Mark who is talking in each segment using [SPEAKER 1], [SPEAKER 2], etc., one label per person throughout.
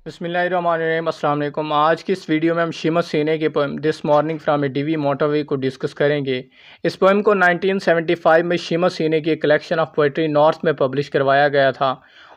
[SPEAKER 1] बिस्मिल्लाहिर्रहमानिर्रहीम, अस्सलाम वालेकुम। आज की इस वीडियो में हम सेमस हिने की poem this morning from a dewy motorway को डिस्कस करेंगे। इस पोएम को 1975 में सेमस हिने की कलेक्शन ऑफ पोइट्री नॉर्थ में पब्लिश करवाया गया था।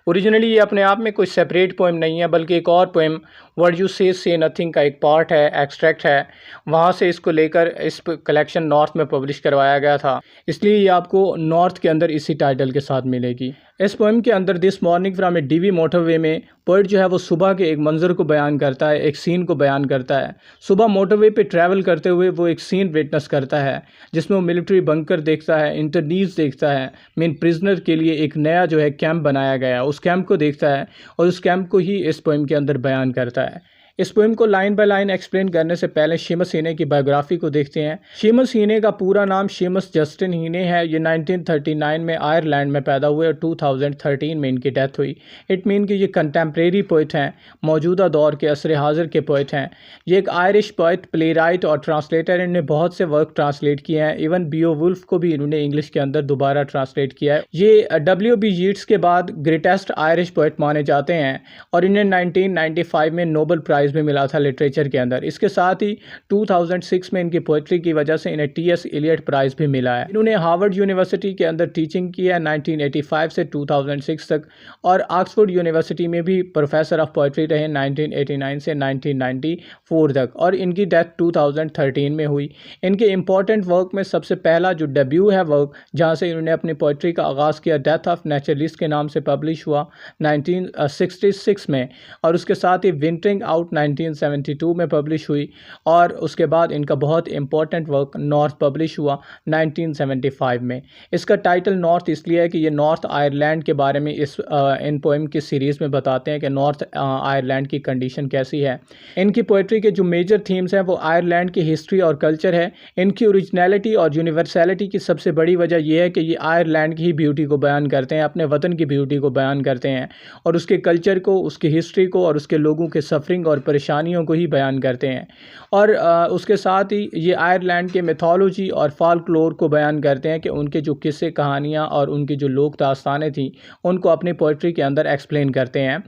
[SPEAKER 1] ओरिजिनली ये अपने आप में कोई सेपरेट पोएम नहीं है, बल्कि एक और पोएम वर्ड यू से नथिंग का एक पार्ट है, एक्सट्रैक्ट है। वहाँ से इसको लेकर इस कलेक्शन नॉर्थ में पब्लिश करवाया गया था, इसलिए ये आपको नॉर्थ के अंदर इसी टाइटल के साथ मिलेगी। इस पोएम के अंदर this morning from a dewy motorway में पोइट जो है वो सुबह के एक मंजर को बयान करता है, एक सीन को बयान करता है। सुबह मोटरवे पे ट्रैवल करते हुए वो एक सीन विटनेस करता है जिसमें वो मिलिट्री बंकर देखता है, इंटरनीज देखता है, मेन प्रिजनर के लिए एक नया जो है कैंप बनाया गया, उस कैंप को देखता है और उस कैंप को ही इस पोएम के अंदर बयान करता है। इस पोएम को लाइन बाय लाइन एक्सप्लेन करने से पहले सेमस हिने की बायोग्राफी को देखते हैं। सेमस हिने का पूरा नाम सेमस जस्टिन हिने है। ये 1939 में आयरलैंड में पैदा हुए और 2013 में इनकी डेथ हुई। इट मीन कि ये कंटेम्प्रेरी पोइट हैं, मौजूदा दौर के असर हाजिर के पोइट हैं। ये एक आयरिश पोइट, प्ले राइट और ट्रांसलेटर। इन्होंने बहुत से वर्क ट्रांसलेट किए हैं। इवन बियोवुल्फ को भी इन्होंने इंग्लिश के अंदर दोबारा ट्रांसलेट किया है। ये W.B. यीट्स के बाद ग्रेटेस्ट आयरिश पोइट माने जाते हैं और इन्हें 1995 में नोबेल प्राइज भी मिला था लिटरेचर के अंदर। इसके साथ ही 2006 में इनकी पोइट्री की वजह से इन्हें T.S. एलियट प्राइज भी मिला है। इन्होंने हार्वर्ड यूनिवर्सिटी के अंदर टीचिंग की है 1985 से 2006 तक और ऑक्सफोर्ड यूनिवर्सिटी में भी प्रोफेसर ऑफ पोइट्री रहे 1989 से 1994 तक और इनकी डेथ 2013 में हुई। इनके इंपॉर्टेंट वर्क में सबसे पहला जो डेब्यू है वर्क जहाँ से इन्होंने अपनी पोइट्री का आगाज़ किया, डेथ ऑफ नेचुरलिस्ट के नाम से पब्लिश हुआ 1966 में और उसके साथ ही विंटरिंग आउट 1972 में पब्लिश हुई और उसके बाद इनका बहुत इंपॉर्टेंट वर्क नॉर्थ पब्लिश हुआ 1975 में। इसका टाइटल नॉर्थ इसलिए है कि ये नॉर्थ आयरलैंड के बारे में इन पोएम की सीरीज़ में बताते हैं कि नॉर्थ आयरलैंड की कंडीशन कैसी है। इनकी पोइट्री के जो मेजर थीम्स हैं वो आयरलैंड की हिस्ट्री और कल्चर है। इनकी ओरिजिनलिटी और यूनिवर्सलिटी की सबसे बड़ी वजह यह है कि ये आयरलैंड की ही ब्यूटी को बयान करते हैं, अपने वतन की ब्यूटी को बयान करते हैं और उसके कल्चर को, उसकी हिस्ट्री को और उसके लोगों के सफरिंग और परेशानियों को ही बयान करते हैं। और उसके साथ ही ये आयरलैंड के मिथोलॉजी और फॉल्कलोर को बयान करते हैं कि उनके जो किस्से कहानियाँ और उनकी जो लोक दास्तानें थी उनको अपनी पोइट्री के अंदर एक्सप्लेन करते हैं।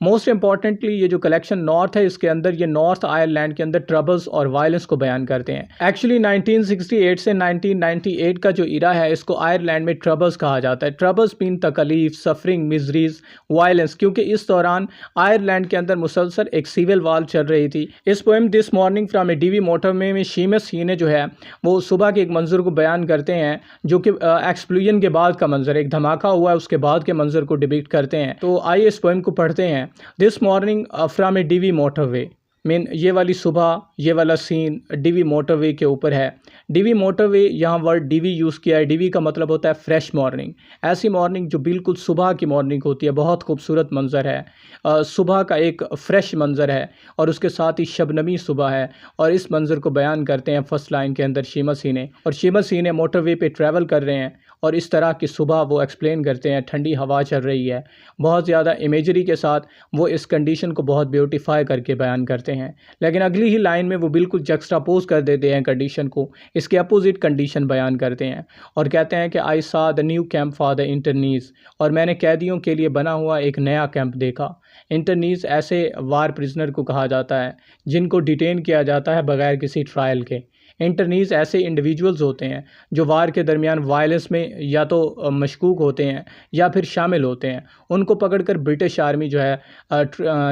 [SPEAKER 1] मोस्ट इंपॉर्टेंटली ये जो कलेक्शन नॉर्थ है इसके अंदर ये नॉर्थ आयरलैंड के अंदर ट्रबल्स और वायलेंस को बयान करते हैं। एक्चुअली 1968 से 1998 का जो इरा है इसको आयरलैंड में ट्रबल्स कहा जाता है। ट्रबल्स मीन तकलीफ, सफरिंग, मिजरीज, वायलेंस, क्योंकि इस दौरान आयरलैंड के अंदर मुसलसल एक सिविल वार चल रही थी। इस poem this morning from a dewy motorway में सेमस हिने जो है वो सुबह के एक मंजर को बयान करते हैं जो कि एक्सप्लोजन के बाद का मंजर, एक धमाका हुआ है उसके बाद के मंजर को डिपिक्ट करते हैं। तो आइए इस पोएम को पढ़ते हैं। This morning from a dewy motorway mean ये वाली सुबह, ये वाला सीन डीवी मोटरवे के ऊपर है। डीवी मोटरवे, यहाँ वर्ड डीवी यूज़ किया है। डीवी का मतलब होता है फ्रेश मॉर्निंग, ऐसी मॉर्निंग जो बिल्कुल सुबह की मॉर्निंग होती है। बहुत खूबसूरत मंजर है, सुबह का एक फ़्रेश मंजर है और उसके साथ ही शबनमी सुबह है और इस मंजर को बयान करते हैं फर्स्ट लाइन के अंदर सेमस हिने। और सेमस हिने मोटरवे पे ट्रैवल कर रहे हैं और इस तरह की सुबह वो एक्सप्लेन करते हैं। ठंडी हवा चल रही है, बहुत ज़्यादा इमेजरी के साथ वो इस कंडीशन को बहुत ब्यूटीफाई करके बयान करते हैं। लेकिन अगली ही लाइन में वो बिल्कुल जक्सटापोज कर देते हैं कंडीशन को, इसके अपोजिट कंडीशन बयान करते हैं और कहते हैं कि I saw the new camp for the internees, और मैंने कैदियों के लिए बना हुआ एक नया कैंप देखा। इंटरनीज ऐसे वार प्रिजनर को कहा जाता है जिनको डिटेन किया जाता है बगैर किसी ट्रायल के। इंटरनीज ऐसे इंडिविजुअल्स होते हैं जो वार के दरमियान वायलेंस में या तो मशकूक होते हैं या फिर शामिल होते हैं। उनको पकड़कर ब्रिटिश आर्मी जो है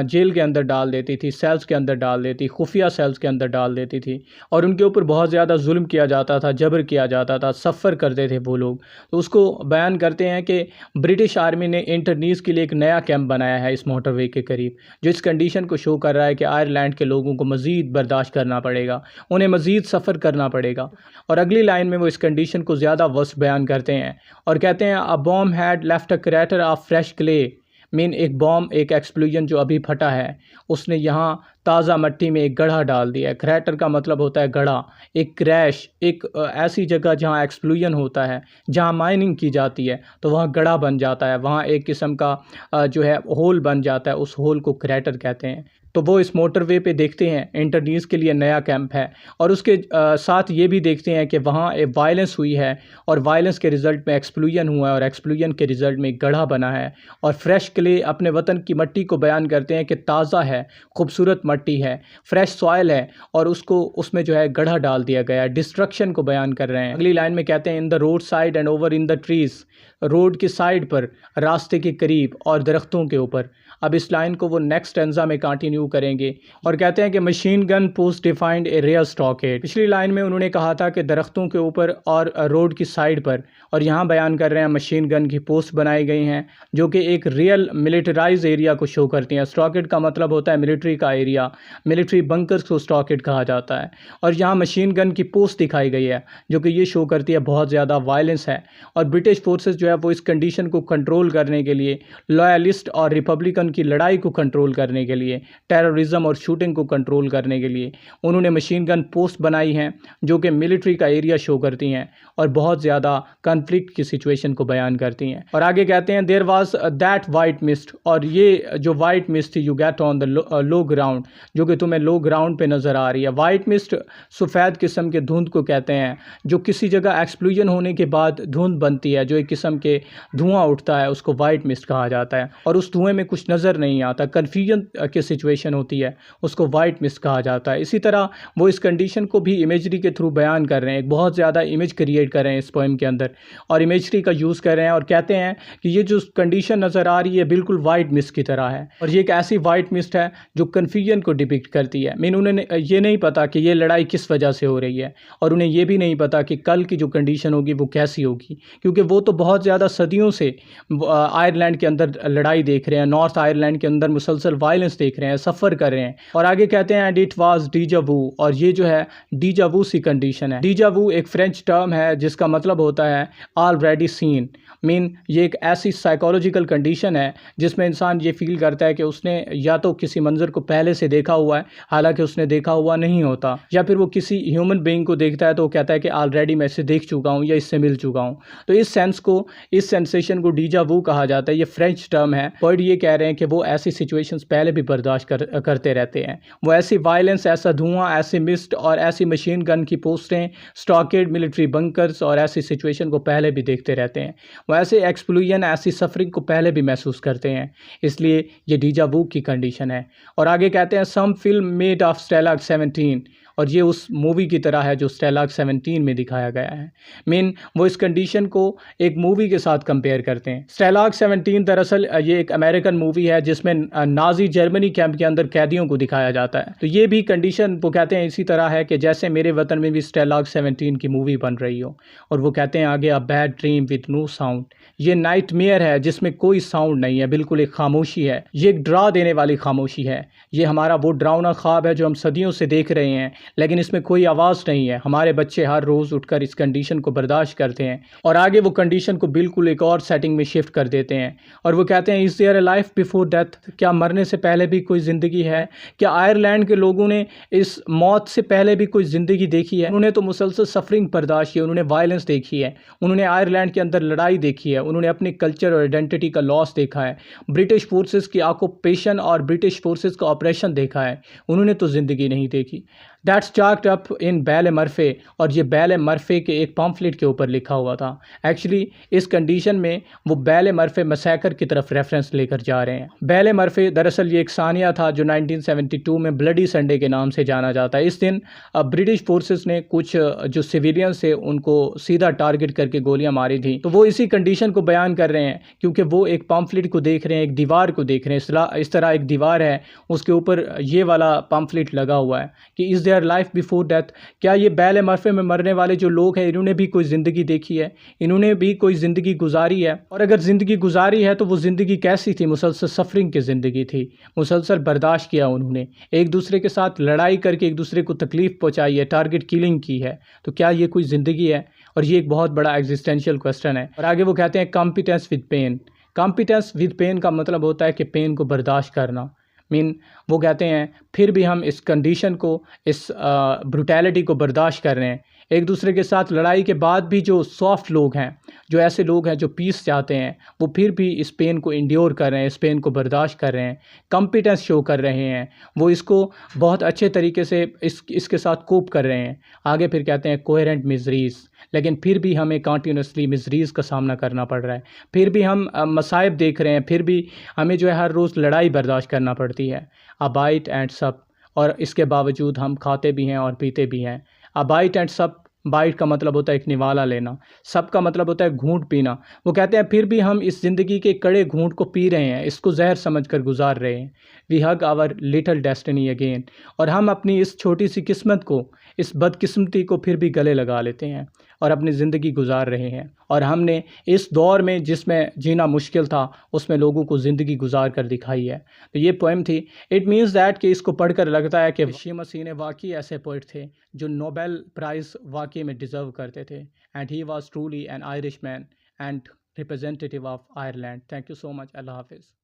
[SPEAKER 1] जेल के अंदर डाल देती थी, सेल्स के अंदर डाल देती, खुफिया सेल्स के अंदर डाल देती थी और उनके ऊपर बहुत ज़्यादा जुल्म किया जाता था, जबर किया जाता था, सफ़र करते थे वो लोग। तो उसको बयान करते हैं कि ब्रिटिश आर्मी ने इंटरनीज के लिए एक नया कैंप बनाया है इस मोटरवे के करीब, जो इस कंडीशन को शो कर रहा है कि आयरलैंड के लोगों को मज़ीद बर्दाश्त करना पड़ेगा, उन्हें मज़ीद सफ़र करना पड़ेगा। और अगली लाइन में वो इस कंडीशन को ज़्यादा वर्स्ट बयान करते हैं और कहते हैं a bomb had left a crater of fresh clay, mean एक बॉम्ब, एक एक्सप्लोजन जो अभी फटा है उसने यहाँ ताज़ा मिट्टी में एक गड्ढा डाल दिया है। क्रैटर का मतलब होता है गड्ढा, एक क्रैश, एक ऐसी जगह जहाँ एक्सप्लोजन होता है, जहाँ माइनिंग की जाती है, तो वहाँ गड्ढा बन जाता है, वहाँ एक किस्म का जो है होल बन जाता है, उस होल को क्रैटर कहते हैं। तो वो इस मोटरवे पे देखते हैं इंटरनीज़ के लिए नया कैंप है, और उसके साथ ये भी देखते हैं कि वहाँ एक वायलेंस हुई है, और वायलेंस के रिज़ल्ट में एक्सप्लोजन हुआ है, और एक्सप्लोजन के रिज़ल्ट में एक गड्ढा बना है। और फ्रेश क्ले अपने वतन की मिट्टी को बयान करते हैं कि ताज़ा है, खूबसूरत मिट्टी है, फ्रेश सॉइल है, और उसको उसमें जो है गड्ढा डाल दिया गया है। डिस्ट्रक्शन को बयान कर रहे हैं। अगली लाइन में कहते हैं in the road side and over in the trees, road की साइड पर, रास्ते के करीब और दरख्तों के ऊपर। अब इस लाइन को वो नेक्स्ट स्टैंजा में कंटिन्यू करेंगे और कहते हैं कि machine gun post defined a real stockade. पिछली लाइन में उन्होंने कहा था कि दरख्तों के ऊपर और रोड की साइड पर, और यहाँ बयान कर रहे हैं मशीन गन की पोस्ट बनाई गई हैं जो कि एक रियल मिलिटराइज एरिया को शो करती हैं। स्टॉकेड का मतलब होता है मिलिट्री का एरिया, मिलिट्री बंकर्स को स्टॉकेड कहा जाता है। और यहाँ मशीन गन की पोस्ट दिखाई गई है जो कि ये शो करती है बहुत ज़्यादा वायलेंस है, और ब्रिटिश फोर्सेस जो है वो इस कंडीशन को कंट्रोल करने के लिए, लॉयलिस्ट और रिपब्लिकन की लड़ाई को कंट्रोल करने के लिए, टेररिज्म और शूटिंग को कंट्रोल करने के लिए उन्होंने मशीन गन पोस्ट बनाई हैं जो कि मिलिट्री का एरिया शो करती हैं और बहुत ज़्यादा कन्फ्लिक्ट की सिचुएशन को बयान करती हैं। और आगे कहते हैं there was that white mist, और ये जो white mist you get on the low ground, जो कि तुम्हें लो ग्राउंड पे नज़र आ रही है। वाइट मिस्ट सफ़ेद किस्म के धुंध को कहते हैं, जो किसी जगह एक्सप्लोजन होने के बाद धुंध बनती है, जो एक किस्म के धुआं उठता है, उसको वाइट मिस्ट कहा जाता है। और उस धुएं में कुछ नज़र नहीं आता, कन्फ्यूजन की सिचुएशन होती है, उसको वाइट मिस्ट कहा जाता है। इसी तरह वो इस कंडीशन को भी इमेजरी के थ्रू बयान कर रहे हैं, एक बहुत ज़्यादा इमेज क्रिएट कर रहे हैं इस पोएम के अंदर, और इमेजरी का यूज़ कर रहे हैं, और कहते हैं कि ये जो कंडीशन नज़र आ रही है बिल्कुल वाइट मिस्ट की तरह है, और ये एक ऐसी वाइट मिस्ट है जो कन्फ्यूजन को डिपिक्ट करती है। मीन उन्हें ये नहीं पता कि ये लड़ाई किस वजह से हो रही है, और उन्हें ये भी नहीं पता कि कल की जो कंडीशन होगी वो कैसी होगी, क्योंकि वो तो बहुत ज़्यादा सदियों से आयरलैंड के अंदर लड़ाई देख रहे हैं, नॉर्थ आयरलैंड के अंदर मुसलसल वायलेंस देख रहे हैं, सफ़र कर रहे हैं। और आगे कहते हैं एंड इट वाज डीजावू, और ये जो है डीजावू सी कंडीशन है। डीजावू एक फ्रेंच टर्म है जिसका मतलब होता है ऑलरेडी सीन। मीन ये एक ऐसी साइकोलॉजिकल कंडीशन है जिसमें इंसान ये फील करता है कि उसने या तो किसी मंजर को पहले से देखा हुआ है हालांकि उसने देखा हुआ नहीं होता, या फिर वो किसी ह्यूमन बीइंग को देखता है तो वो कहता है कि ऑलरेडी मैं इससे देख चुका हूँ या इससे मिल चुका हूँ। तो इस सेंस को, इस सेंसेशन को डीजावू कहा जाता है। ये फ्रेंच टर्म है। पोएट ये कह रहे हैं कि वो ऐसी सिचुएशंस पहले भी बर्दाश्त करते रहते हैं। वो ऐसी वायलेंस, ऐसा धुआं, ऐसी मिस्ट और ऐसी मशीन गन की पोस्टें, स्टॉकेड मिलिट्री बंकर्स और ऐसी सिचुएशन को पहले भी देखते रहते हैं। वो ऐसे एक्सप्लोजन, ऐसी सफरिंग को पहले भी महसूस करते हैं, इसलिए ये डीजावू की कंडीशन है। और आगे कहते हैं सम फिल्म मेड ऑफ स्टेलाग 17, और ये उस मूवी की तरह है जो स्टेलाग 17 में दिखाया गया है। मीन वो इस कंडीशन को एक मूवी के साथ कंपेयर करते हैं। स्टेलाग 17 दरअसल ये एक अमेरिकन मूवी है जिसमें नाजी जर्मनी कैंप के अंदर कैदियों को दिखाया जाता है। तो ये भी कंडीशन वो कहते हैं इसी तरह है कि जैसे मेरे वतन में भी स्टेलाग 17 की मूवी बन रही हो। और वो कहते हैं आगे a bad dream with no sound, ये नाइटमेयर है जिसमें कोई साउंड नहीं है, बिल्कुल एक खामोशी है। ये एक डरा देने वाली खामोशी है। ये हमारा वो डरावना ख्वाब है जो हम सदियों से देख रहे हैं, लेकिन इसमें कोई आवाज़ नहीं है। हमारे बच्चे हर रोज़ उठकर इस कंडीशन को बर्दाश्त करते हैं, और आगे वो कंडीशन को बिल्कुल एक और सेटिंग में शिफ्ट कर देते हैं। और वो कहते हैं is there a life before death, क्या मरने से पहले भी कोई ज़िंदगी है? क्या आयरलैंड के लोगों ने इस मौत से पहले भी कोई ज़िंदगी देखी है? उन्होंने तो मुसलसल सफरिंग बर्दाश्त की, उन्होंने वायलेंस देखी है, उन्होंने आयरलैंड के अंदर लड़ाई देखी है, उन्होंने अपने कल्चर और आइडेंटिटी का लॉस देखा है, ब्रिटिश फोर्सेस की ऑक्यूपेशन और ब्रिटिश फोर्सेस का ऑपरेशन देखा है, उन्होंने तो ज़िंदगी नहीं देखी। That's chart up in Ballymurphy, और ये बैले मर्फे के एक पम्फलेट के ऊपर लिखा हुआ था। एक्चुअली इस कंडीशन में वो बैले मर्फे मैसेकर की तरफ रेफरेंस लेकर जा रहे हैं। बैले मर्फे दरअसल ये एक सानिया था जो 1972 में ब्लडी संडे के नाम से जाना जाता है। इस दिन ब्रिटिश फोर्सेस ने कुछ जो सिविलियंस थे उनको सीधा टारगेट करके गोलियां मारी थी। तो वो इसी कंडीशन को बयान कर रहे हैं क्योंकि वो एक पम्फलेट को देख रहे हैं, एक दीवार को देख रहे हैं। इस तरह एक दीवार है, उसके ऊपर ये वाला पम्फलेट लगा हुआ है कि इस देयर लाइफ बिफोर डेथ, क्या ये बैले मर्फे में मरने वाले जो लोग हैं इन्होंने भी कोई ज़िंदगी देखी है, इन्होंने भी कोई ज़िंदगी गुजारी है? और अगर ज़िंदगी गुजारी है तो वो ज़िंदगी कैसी थी? मुसलसल सफरिंग की ज़िंदगी थी, मुसलसल बर्दाश्त किया उन्होंने, एक दूसरे के साथ लड़ाई करके एक दूसरे को तकलीफ़ पहुँचाई है, टारगेट किलिंग की है। तो क्या ये कोई ज़िंदगी है? और ये एक बहुत बड़ा एग्जिस्टेंशियल क्वेश्चन है। और आगे वो कहते हैं competence with pain. Competence with pain का मतलब होता है कि पेन को बर्दाश्त करना। मीन वो कहते हैं फिर भी हम इस कंडीशन को, इस ब्रुटैलिटी को बर्दाश्त कर रहे हैं। एक दूसरे के साथ लड़ाई के बाद भी जो सॉफ्ट लोग हैं, जो ऐसे लोग हैं जो पीस चाहते हैं, वो फिर भी इस पेन को इंड्योर कर रहे हैं, इस पेन को बर्दाश्त कर रहे हैं, कॉम्पिटेंस शो कर रहे हैं, वो इसको बहुत अच्छे तरीके से इसके साथ कोप कर रहे हैं। आगे फिर कहते हैं कोहेरेंट मिजरीज़, लेकिन फिर भी हमें कंटिन्यूसली मिजरीज़ का सामना करना पड़ रहा है, फिर भी हम मसाइब देख रहे हैं, फिर भी हमें जो है हर रोज़ लड़ाई बर्दाश्त करना पड़ती है। अ बाइट एंड सब, और इसके बावजूद हम खाते भी हैं और पीते भी हैं। अ बाइट एंड सब, बाइट का मतलब होता है एक निवाला लेना, सब का मतलब होता है घूंट पीना। वो कहते हैं फिर भी हम इस ज़िंदगी के कड़े घूंट को पी रहे हैं, इसको जहर समझ कर गुजार रहे हैं। We hug our little destiny again, और हम अपनी इस छोटी सी किस्मत को, इस बदकिस्मती को फिर भी गले लगा लेते हैं और अपनी ज़िंदगी गुजार रहे हैं। और हमने इस दौर में जिसमें जीना मुश्किल था, उसमें लोगों को ज़िंदगी गुजार कर दिखाई है। तो ये पोएम थी। इट मीन्स दैट कि इसको पढ़कर लगता है कि शेमस मसीह ने वाकई ऐसे पोइट थे जो नोबेल प्राइज़ वाकई में डिज़र्व करते थे। And he was truly an Irish man and representative of Ireland. Thank you so much. अल्लाह हाफिज़।